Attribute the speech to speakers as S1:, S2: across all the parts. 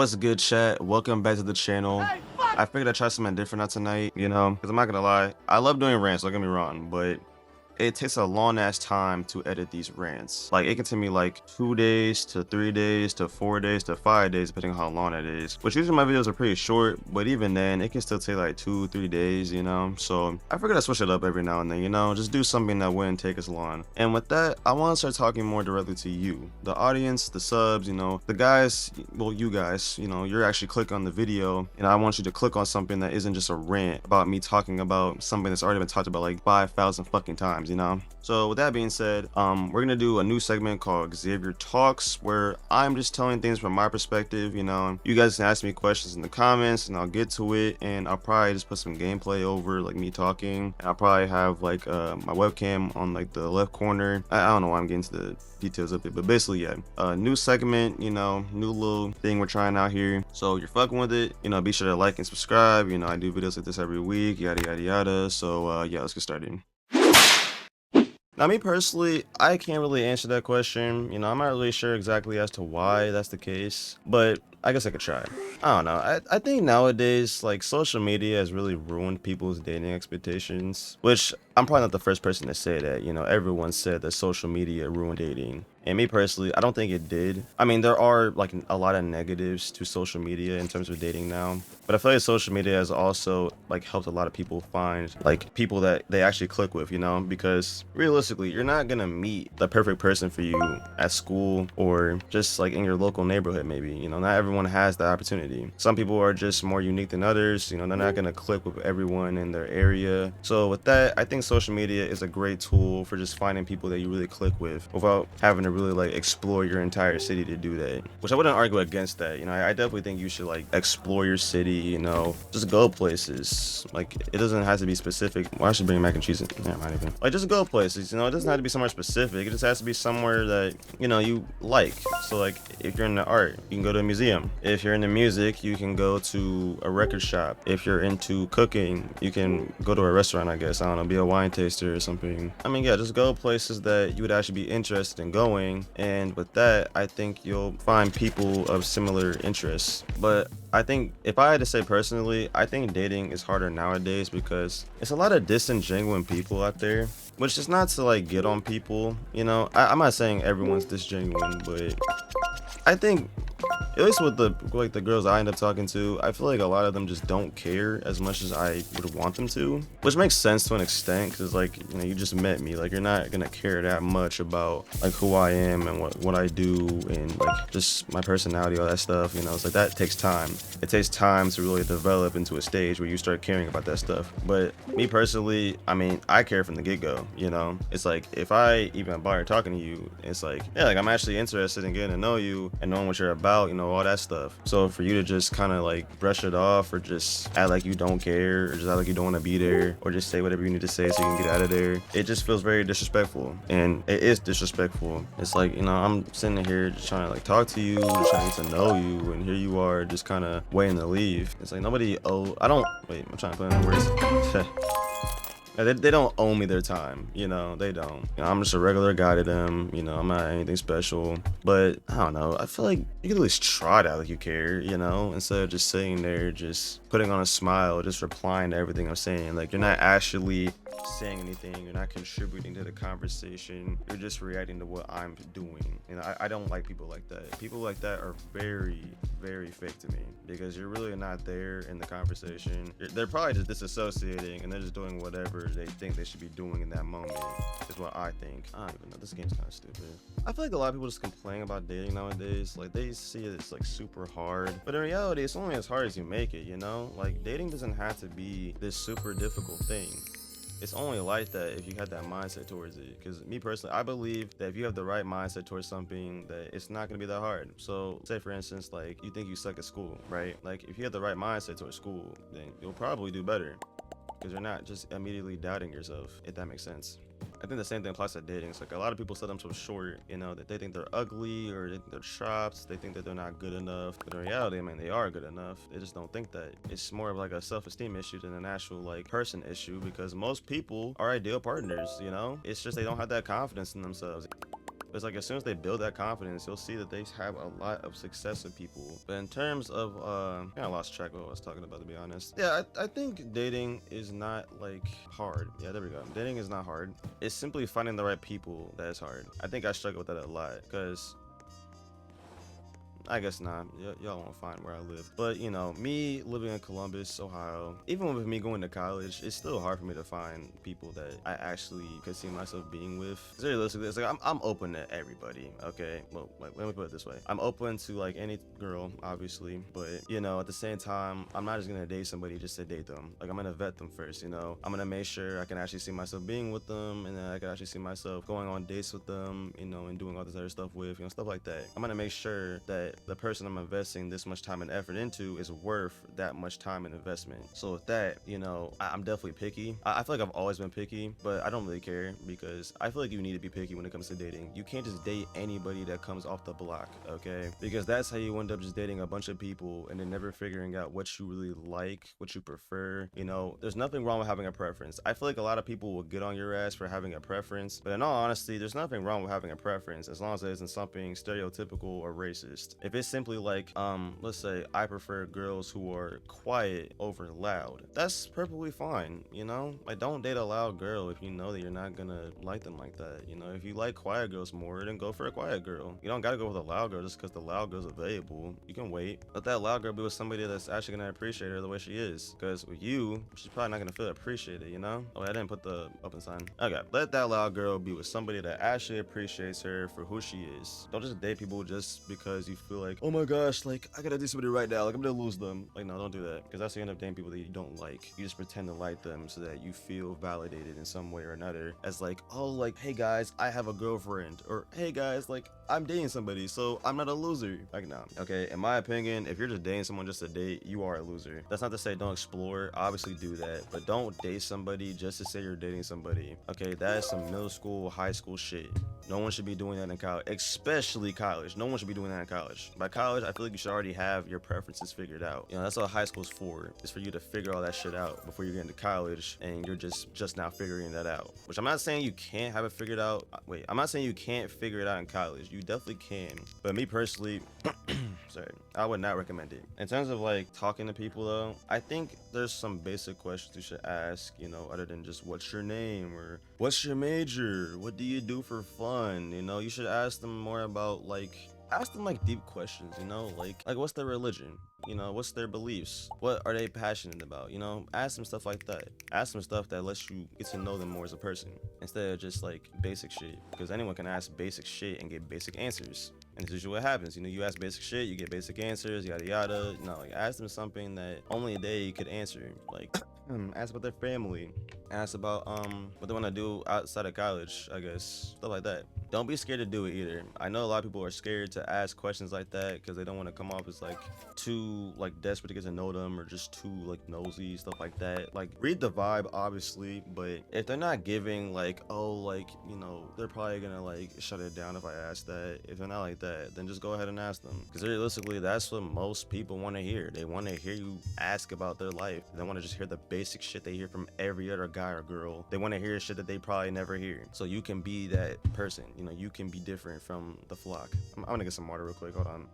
S1: What's good, chat? Welcome back to the channel. I figured I'd try something different out tonight, because I'm not gonna lie, I love doing rants, don't get me wrong, but it takes a long ass time to edit these rants. Like, it can take me like 2 days to 3 days to 4 days to 5 days, depending on how long it is. Which usually my videos are pretty short, but even then, it can still take like 2-3 days, So I figured I'd switch it up every now and then, just do something that wouldn't take as long. And with that, I want to start talking more directly to you, the audience, the subs, the guys, well, you guys, you're actually clicking on the video, and I want you to click on something that isn't just a rant about me talking about something that's already been talked about like 5,000 fucking times. So with that being said, we're gonna do a new segment called Xavier Talks, where I'm just telling things from my perspective. You guys can ask me questions in the comments and I'll get to it, and I'll probably just put some gameplay over like me talking, and I'll probably have like my webcam on like the left corner. I don't know why I'm getting to the details of it, but basically, yeah, new segment, new little thing we're trying out here. So you're fucking with it, be sure to like and subscribe. I do videos like this every week, yada yada yada. So yeah, let's get started. Now, me personally, I can't really answer that question. I'm not really sure exactly as to why that's the case, but I guess I could try. I don't know. I think nowadays, like, social media has really ruined people's dating expectations, which I'm probably not the first person to say that. Everyone said that social media ruined dating. And me personally, I don't think it did. I mean, there are like a lot of negatives to social media in terms of dating now, but I feel like social media has also like helped a lot of people find like people that they actually click with, because realistically, you're not gonna meet the perfect person for you at school or just like in your local neighborhood. Maybe, not everyone has that opportunity. Some people are just more unique than others. They're not gonna click with everyone in their area. So with that, I think social media is a great tool for just finding people that you really click with without having to really like explore your entire city to do that, which I wouldn't argue against that. I definitely think you should like explore your city, just go places. Like, it doesn't have to be specific. Well, I should bring mac and cheese in. Yeah, not even. Like, just go places, it doesn't have to be somewhere specific. It just has to be somewhere that you like. So like, if you're into art, you can go to a museum. If you're into music, you can go to a record shop. If you're into cooking, you can go to a restaurant, I guess. I don't know, be a wine taster or something. I mean, yeah, just go places that you would actually be interested in going. And with that, I think you'll find people of similar interests. But I think if I had to say personally, I think dating is harder nowadays because it's a lot of disingenuous people out there, which is not to like get on people. I'm not saying everyone's disingenuous, but I think, at least with the girls I end up talking to, I feel like a lot of them just don't care as much as I would want them to, which makes sense to an extent, because like, you just met me, like, you're not gonna care that much about like who I am and what I do and like just my personality, all that stuff. It's like that takes time. It takes time to really develop into a stage where you start caring about that stuff. But me personally, I mean, I care from the get-go. It's like, if I even bother talking to you, it's like, yeah, like, I'm actually interested in getting to know you and knowing what you're about, all that stuff. So for you to just kind of like brush it off, or just act like you don't care, or just act like you don't want to be there, or just say whatever you need to say so you can get out of there, it just feels very disrespectful. And it is disrespectful. It's like, I'm sitting here just trying to like talk to you, just trying to know you, and here you are just kind of waiting to leave. It's like, nobody I'm trying to put in words. They don't owe me their time, they don't. I'm just a regular guy to them, I'm not anything special. But I don't know, I feel like you could at least try to act like you care, instead of just sitting there, just putting on a smile, just replying to everything I'm saying. Like, you're not actually saying anything, you're not contributing to the conversation, you're just reacting to what I'm doing. I don't like people like that. People like that are very, very fake to me, because you're really not there in the conversation. They're probably just disassociating, and they're just doing whatever they think they should be doing in that moment, is what I think. I don't even know, this game's kind of stupid. I feel like a lot of people just complain about dating nowadays. Like, they see it as like super hard, but in reality, it's only as hard as you make it. Like, dating doesn't have to be this super difficult thing. It's only like that if you have that mindset towards it. Because me personally, I believe that if you have the right mindset towards something, that it's not going to be that hard. So say for instance, like, you think you suck at school, right? Like, if you have the right mindset towards school, then you'll probably do better, because you're not just immediately doubting yourself, if that makes sense. I think the same thing applies to dating. It's like, a lot of people sell themselves short, that they think they're ugly, or they think they're chops, they think that they're not good enough. But in reality, I mean, they are good enough. They just don't think that. It's more of like a self-esteem issue than an actual like person issue, because most people are ideal partners, It's just they don't have that confidence in themselves. But it's like as soon as they build that confidence, you'll see that they have a lot of success with people. But in terms of I kind of lost track of what I was talking about, to be honest. Yeah, I think dating is not like hard. Yeah, there we go. Dating is not hard. It's simply finding the right people that is hard. I think I struggle with that a lot because I guess not. Y'all won't find where I live. But, you know, me living in Columbus, Ohio, even with me going to college, it's still hard for me to find people that I actually could see myself being with. Realistically, it's like I'm open to everybody, okay? Well, let me put it this way. I'm open to, like, any girl, obviously. But, you know, at the same time, I'm not just going to date somebody just to date them. Like, I'm going to vet them first, you know? I'm going to make sure I can actually see myself being with them, and then I can actually see myself going on dates with them, you know, and doing all this other stuff with, you know, stuff like that. I'm going to make sure that the person I'm investing this much time and effort into is worth that much time and investment. So with that, you know, I'm definitely picky. I feel like I've always been picky, but I don't really care because I feel like you need to be picky when it comes to dating. You can't just date anybody that comes off the block, okay? Because that's how you end up just dating a bunch of people and then never figuring out what you really like, what you prefer. You know, there's nothing wrong with having a preference. I feel like a lot of people will get on your ass for having a preference, but in all honesty, there's nothing wrong with having a preference as long as it isn't something stereotypical or racist. If it's simply like, let's say I prefer girls who are quiet over loud, that's perfectly fine, you know? Like, don't date a loud girl if you know that you're not gonna like them like that, you know? If you like quiet girls more, then go for a quiet girl. You don't gotta go with a loud girl just because the loud girl's available. You can wait. Let that loud girl be with somebody that's actually gonna appreciate her the way she is, because with you, she's probably not gonna feel appreciated, you know? Oh, I didn't put the open sign. Okay, let that loud girl be with somebody that actually appreciates her for who she is. Don't just date people just because you feel like, oh my gosh, like I gotta do somebody right now, like I'm gonna lose them. Like, no, don't do that, because that's how you end up dating people that you don't like. You just pretend to like them so that you feel validated in some way or another as like, oh, like, hey guys, I have a girlfriend, or hey guys, like I'm dating somebody, so I'm not a loser. Like, no. Okay, in my opinion, if you're just dating someone just to date, you are a loser. That's not to say don't explore, obviously do that, but don't date somebody just to say you're dating somebody. Okay, that is some middle school, high school shit. No one should be doing that in college, especially college. No one should be doing that in college. By college, I feel like you should already have your preferences figured out. You know, that's what high school's for. It's for you to figure all that shit out before you get into college and you're just now figuring that out. Which I'm not saying you can't have it figured out. Wait, I'm not saying you can't figure it out in college. You definitely can. But me personally, sorry, I would not recommend it. In terms of like talking to people though, I think there's some basic questions you should ask, you know, other than just what's your name or what's your major? What do you do for fun? You know, you should ask them more about ask them like deep questions, you know, like what's their religion, you know, what's their beliefs, what are they passionate about, you know, ask them stuff like that. Ask them stuff that lets you get to know them more as a person instead of just like basic shit, because anyone can ask basic shit and get basic answers. And this is usually what happens. You know, you ask basic shit, you get basic answers, yada yada. You know, like ask them something that only they could answer. Like ask about their family, ask about what they want to do outside of college, I guess, stuff like that. Don't be scared to do it either. I know a lot of people are scared to ask questions like that because they don't want to come off as like too like desperate to get to know them or just too like nosy, stuff like that. Like, read the vibe, obviously, but if they're not giving like, oh, like, you know, they're probably gonna like shut it down if I ask that. If they're not like that, then just go ahead and ask them, because realistically that's what most people want to hear. They want to hear you ask about their life. They want to just hear the basic shit they hear from every other guy or girl. They want to hear shit that they probably never hear. So you can be that person. You know, you can be different from the flock. I'm gonna get some water real quick. Hold on.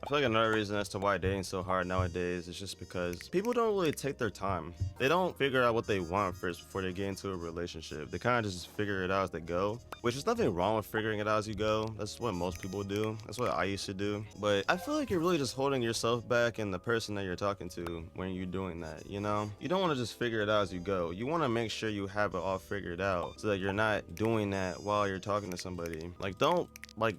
S1: I feel like another reason as to why dating's so hard nowadays is just because people don't really take their time. They don't figure out what they want first before they get into a relationship. They kind of just figure it out as they go, which is nothing wrong with figuring it out as you go. That's what most people do. That's what I used to do. But I feel like you're really just holding yourself back and the person that you're talking to when you're doing that, you know? You don't want to just figure it out as you go. You want to make sure you have it all figured out so that you're not doing that while you're talking to somebody. Like, don't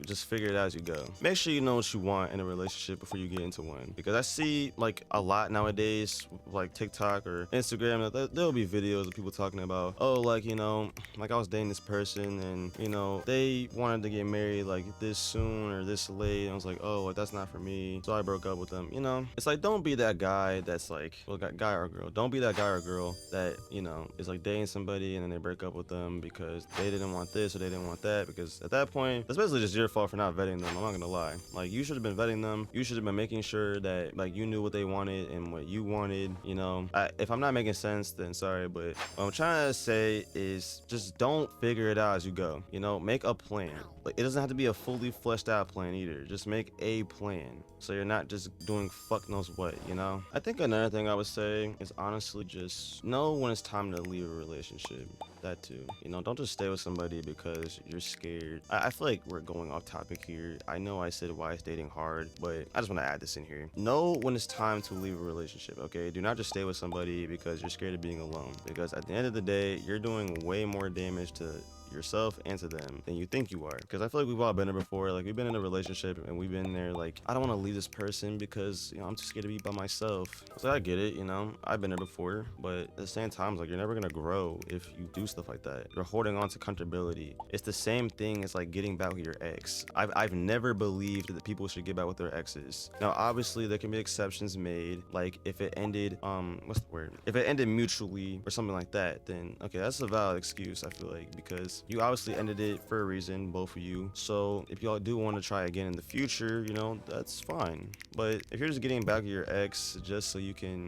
S1: just figure it out as you go. Make sure you know what you want in a relationship before you get into one, because I see like a lot nowadays, like TikTok or Instagram, that there'll be videos of people talking about, oh, like, you know, like I was dating this person and, you know, they wanted to get married like this soon or this late, and I was like, oh, like, that's not for me, so I broke up with them. You know, it's like, don't be that guy that's like, well, guy or girl, don't be that guy or girl that, you know, is like dating somebody and then they break up with them because they didn't want this or they didn't want that, because at that point that's basically just your fault for not vetting them. I'm not gonna lie. Like, you should have been vetting them them, you should have been making sure that like you knew what they wanted and what you wanted, you know. If I'm not making sense, then sorry, but what I'm trying to say is just don't figure it out as you go, you know. Make a plan. Like, it doesn't have to be a fully fleshed out plan either. Just make a plan so you're not just doing fuck knows what, you know. I think another thing I would say is honestly just know when it's time to leave a relationship. That too, you know. Don't just stay with somebody because you're scared. I feel like we're going off topic here. I know I said why is dating hard, but I just want to add this in here. Know when it's time to leave a relationship, okay? Do not just stay with somebody because you're scared of being alone, because at the end of the day, you're doing way more damage to yourself and to them than you think you are. Because I feel like we've all been there before. Like, we've been in a relationship and we've been there like, I don't want to leave this person because, you know, I'm too scared to be by myself. So I get it, you know, I've been there before, but at the same time, like, you're never gonna grow if you do stuff like that. You're holding on to comfortability. It's the same thing as like getting back with your ex. I've never believed that people should get back with their exes. Now obviously there can be exceptions made, like if it ended what's the word, if it ended mutually or something like that, then okay, that's a valid excuse, I feel like, because you obviously ended it for a reason, both of you. So if y'all do want to try again in the future, you know, that's fine. But if you're just getting back with your ex just so you can,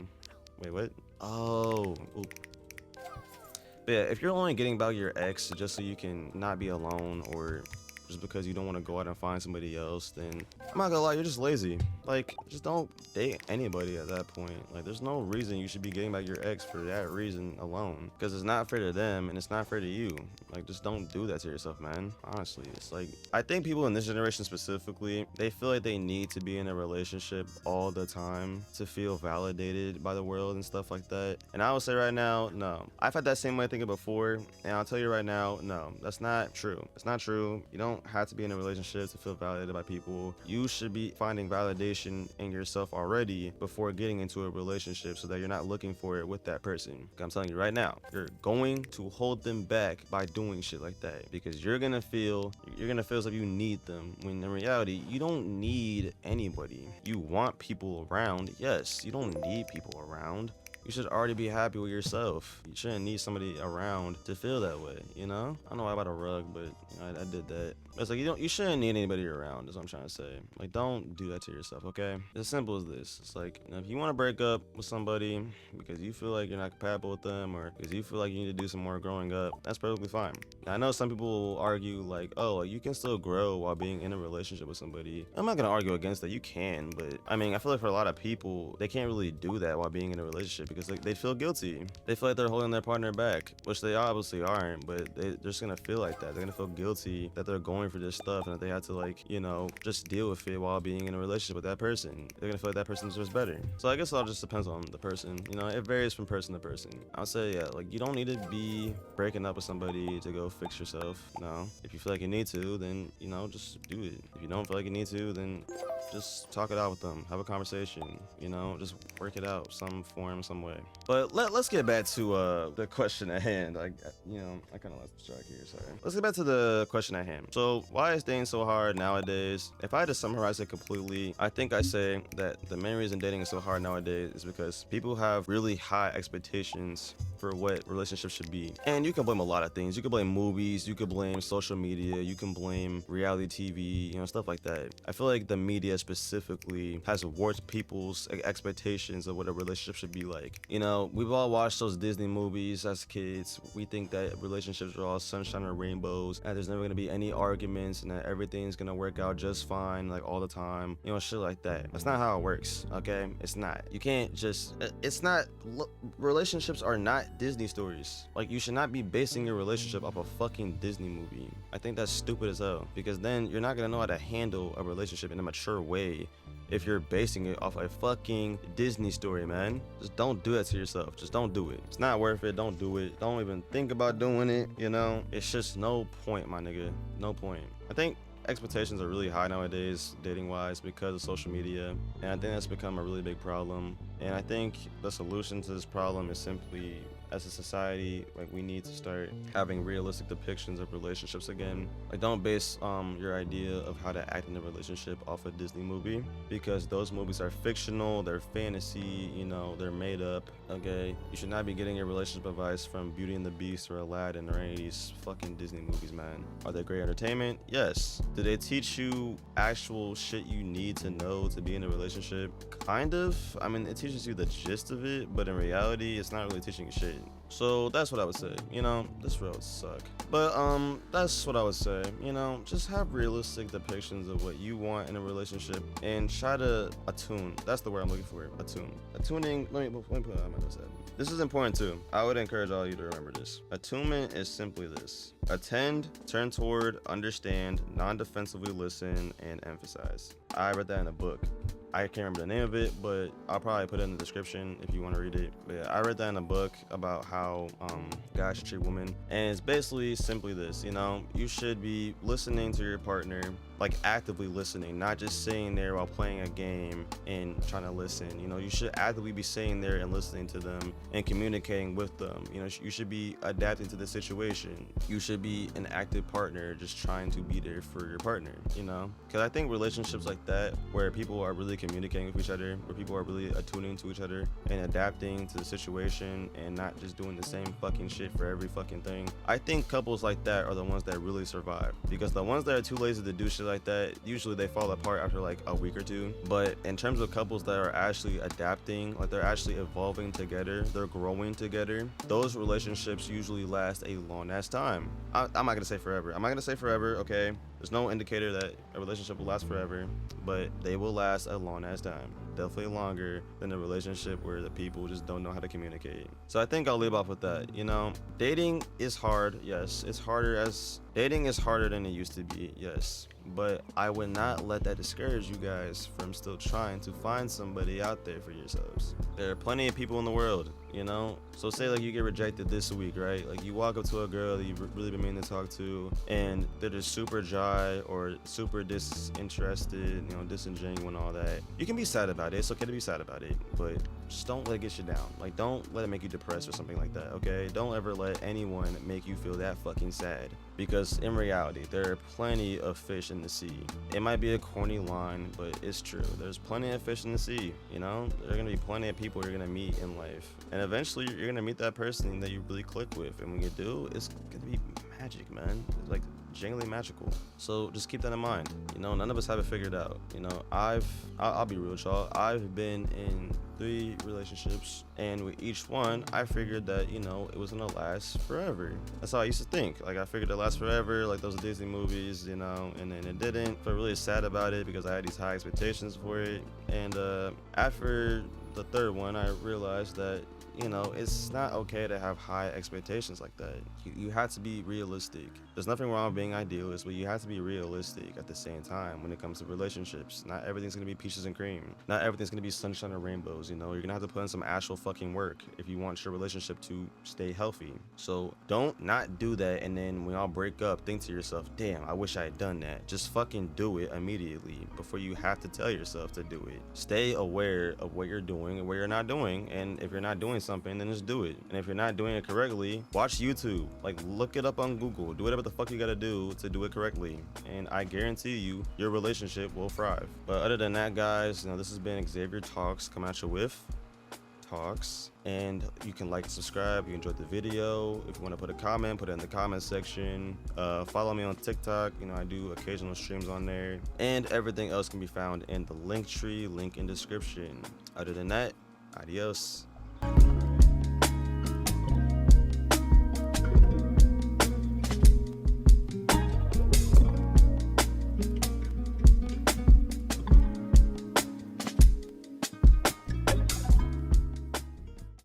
S1: wait, what? Oh, ooh. But yeah, if you're only getting back with your ex just so you can not be alone, or just because you don't want to go out and find somebody else, then I'm not gonna lie, you're just lazy. Like, just don't date anybody at that point. Like, there's no reason you should be getting back your ex for that reason alone, because it's not fair to them and it's not fair to you. Like, just don't do that to yourself, man. Honestly, it's like, I think people in this generation specifically, they feel like they need to be in a relationship all the time to feel validated by the world and stuff like that. And I would say right now, no. I've had that same way of thinking before, and I'll tell you right now, no, that's not true. It's not true. You don't have to be in a relationship to feel validated by people. You should be finding validation in yourself already before getting into a relationship, so that you're not looking for it with that person. I'm telling you right now, you're going to hold them back by doing shit like that, because you're gonna feel as if you need them, when in reality you don't need anybody. You want people around, yes. You don't need people around. You should already be happy with yourself. You shouldn't need somebody around to feel that way, you know? I don't know why I bought a rug, but you know, I did that. It's like, you shouldn't need anybody around, is what I'm trying to say. Like, don't do that to yourself, okay? It's as simple as this. It's like, you know, if you want to break up with somebody because you feel like you're not compatible with them, or because you feel like you need to do some more growing up, that's perfectly fine. Now, I know some people will argue like, oh, you can still grow while being in a relationship with somebody. I'm not gonna argue against that. You can, but I mean, I feel like for a lot of people, they can't really do that while being in a relationship, because they feel guilty. They feel like they're holding their partner back, which they obviously aren't, but they're just gonna feel like that. They're gonna feel guilty that they're going for this stuff and that they have to, like, you know, just deal with it while being in a relationship with that person. They're gonna feel like that person deserves better. So I guess it all just depends on the person. You know, it varies from person to person. I'll say, yeah, like, you don't need to be breaking up with somebody to go fix yourself. No. If you feel like you need to, then, you know, just do it. If you don't feel like you need to, then just talk it out with them. Have a conversation, you know, just work it out some form, some way. But let's get back to the question at hand. Like, you know, I kind of lost the track here, sorry. Let's get back to the question at hand. So why is dating so hard nowadays? If I had to summarize it completely, I think I say that the main reason dating is so hard nowadays is because people have really high expectations for what relationships should be. And you can blame a lot of things. You can blame movies, you could blame social media, you can blame reality TV, you know, stuff like that. I feel like the media specifically has warped people's expectations of what a relationship should be like. You know, we've all watched those Disney movies as kids. We think that relationships are all sunshine and rainbows, and there's never gonna be any arguments, and that everything's gonna work out just fine, like, all the time, you know, shit like that. That's not how it works, okay? It's not. You can't just, it's not, relationships are not Disney stories. Like, you should not be basing your relationship off a fucking Disney movie. I think that's stupid as hell, because then you're not gonna know how to handle a relationship in a mature way if you're basing it off a fucking Disney story, man. Just don't do that to yourself. Just don't do it. It's not worth it. Don't do it. Don't even think about doing it, you know? It's just no point, my nigga. No point. I think expectations are really high nowadays, dating wise, because of social media, and I think that's become a really big problem. And I think the solution to this problem is simply as a society, like, we need to start having realistic depictions of relationships again. Like, don't base your idea of how to act in a relationship off a Disney movie, because those movies are fictional, they're fantasy, you know, they're made up. Okay, you should not be getting your relationship advice from Beauty and the Beast or Aladdin or any of these fucking Disney movies, man. Are they great entertainment? Yes. Do they teach you actual shit you need to know to be in a relationship? Kind of. I mean, it teaches you the gist of it, but in reality, it's not really teaching you shit. So that's what I would say. You know, this road suck. But that's what I would say. You know, just have realistic depictions of what you want in a relationship and try to attune. That's the word I'm looking for. Attune. Attuning. Let me put it on my notes. This is important too. I would encourage all of you to remember this. Attunement is simply this: attend, turn toward, understand, non-defensively listen, and emphasize. I read that in a book. I can't remember the name of it, but I'll probably put it in the description if you want to read it. But yeah, I read that in a book about how guys should treat women. And it's basically simply this, you know, you should be listening to your partner, like actively listening, not just sitting there while playing a game and trying to listen. You know, you should actively be sitting there and listening to them and communicating with them. You know, you should be adapting to the situation. You should be an active partner, just trying to be there for your partner, you know? Because I think relationships like that, where people are really communicating with each other, where people are really attuning to each other and adapting to the situation and not just doing the same fucking shit for every fucking thing, I think couples like that are the ones that really survive. Because the ones that are too lazy to do shit like that, usually they fall apart after like a week or two. But in terms of couples that are actually adapting, like they're actually evolving together, they're growing together, those relationships usually last a long ass time. I'm not gonna say forever. I'm not gonna say forever, okay? There's no indicator that a relationship will last forever, but they will last a long ass time. Definitely longer than a relationship where the people just don't know how to communicate. So I think I'll leave off with that. You know, dating is hard. Yes, dating is harder than it used to be. Yes, but I would not let that discourage you guys from still trying to find somebody out there for yourselves. There are plenty of people in the world, you know? So say like you get rejected this week, right? Like you walk up to a girl that you've really been meaning to talk to and they're just super dry or super disinterested, you know, disingenuous and all that. You can be sad about it. It's okay to be sad about it, but just don't let it get you down. Like, don't let it make you depressed or something like that, okay? Don't ever let anyone make you feel that fucking sad, because in reality, there are plenty of fish in the sea. It might be a corny line, but it's true. There's plenty of fish in the sea, you know? There are gonna be plenty of people you're gonna meet in life, and eventually you're gonna meet that person that you really click with, and when you do, it's gonna be magic, man. It's like genuinely magical. So just keep that in mind. You know, none of us have it figured out. You know, I'll be real with y'all. I've been in 3 relationships, and with each one I figured that, you know, it was gonna last forever. That's how I used to think. Like, I figured it last forever, like those Disney movies, you know, and then it didn't. Felt really sad about it because I had these high expectations for it. And after the 3rd one, I realized that, you know, it's not okay to have high expectations like that. You have to be realistic. There's nothing wrong with being idealist, but you have to be realistic at the same time when it comes to relationships. Not everything's gonna be peaches and cream. Not everything's gonna be sunshine and rainbows, you know? You're gonna have to put in some actual fucking work if you want your relationship to stay healthy. So don't not do that, and then when y'all break up, think to yourself, damn, I wish I had done that. Just fucking do it immediately before you have to tell yourself to do it. Stay aware of what you're doing and what you're not doing, and if you're not doing something, then just do it. And if you're not doing it correctly, watch YouTube. Like, look it up on Google. Do whatever the fuck you gotta do to do it correctly, and I guarantee you your relationship will thrive. But other than that, guys, you know, this has been Xavier Talks, coming at you with talks, and you can like and subscribe if you enjoyed the video. If you want to put a comment, put it in the comment section. Follow me on TikTok. You know, I do occasional streams on there, and everything else can be found in the link tree, link in description. Other than that, adios.